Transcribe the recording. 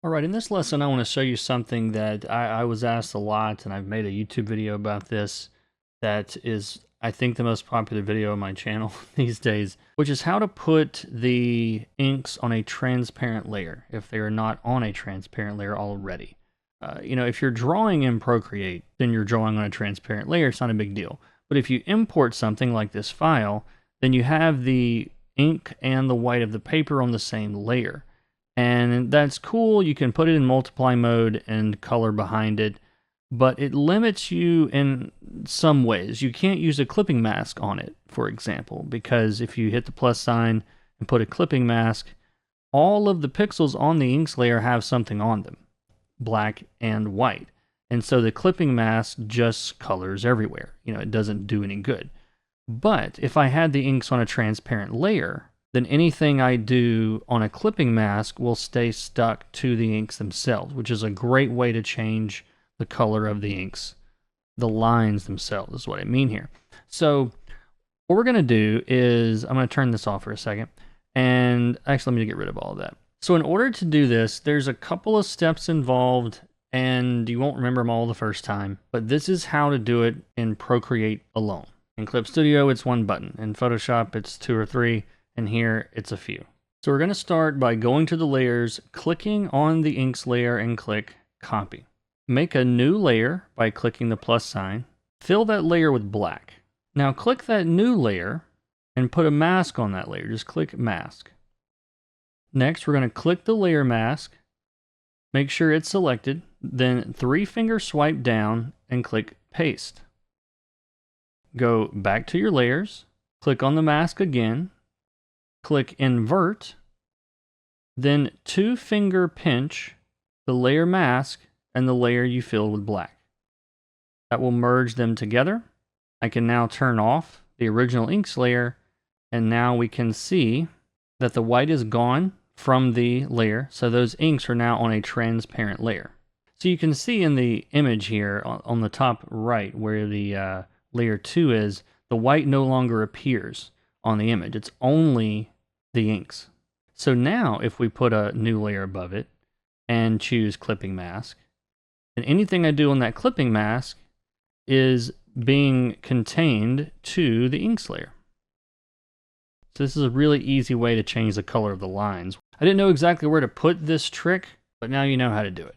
All right, in this lesson, I want to show you something that I was asked a lot, and I've made a YouTube video about this that is, I think, the most popular video on my channel these days, which is how to put the inks on a transparent layer if they are not on a transparent layer already. If you're drawing in Procreate, then you're drawing on a transparent layer. It's not a big deal. But if you import something like this file, then you have the ink and the white of the paper on the same layer. And that's cool. You can put it in multiply mode and color behind it, but it limits you in some ways. You can't use a clipping mask on it, for example, because if you hit the plus sign and put a clipping mask, all of the pixels on the inks layer have something on them, black and white. And so the clipping mask just colors everywhere. It doesn't do any good. But if I had the inks on a transparent layer, then anything I do on a clipping mask will stay stuck to the inks themselves, which is a great way to change the color of the inks. The lines themselves is what I mean here. So what we're going to do is, I'm going to turn this off for a second, and actually let me get rid of all of that. So in order to do this, there's a couple of steps involved, and you won't remember them all the first time, but this is how to do it in Procreate alone. In Clip Studio, it's one button. In Photoshop, it's 2 or 3. And here it's a few. So we're going to start by going to the layers, clicking on the inks layer and click copy. Make a new layer by clicking the plus sign. Fill that layer with black. Now click that new layer and put a mask on that layer. Just click mask. Next, we're going to click the layer mask. Make sure it's selected. Then 3-finger swipe down and click paste. Go back to your layers. Click on the mask again. Click invert, then 2-finger pinch the layer mask and the layer you filled with black. That will merge them together. I can now turn off the original inks layer, and now we can see that the white is gone from the layer, so those inks are now on a transparent layer. So you can see in the image here on the top right where the layer 2 is, the white no longer appears on the image. It's only the inks. So now if we put a new layer above it and choose clipping mask, and anything I do on that clipping mask is being contained to the inks layer. So this is a really easy way to change the color of the lines. I didn't know exactly where to put this trick, but now you know how to do it.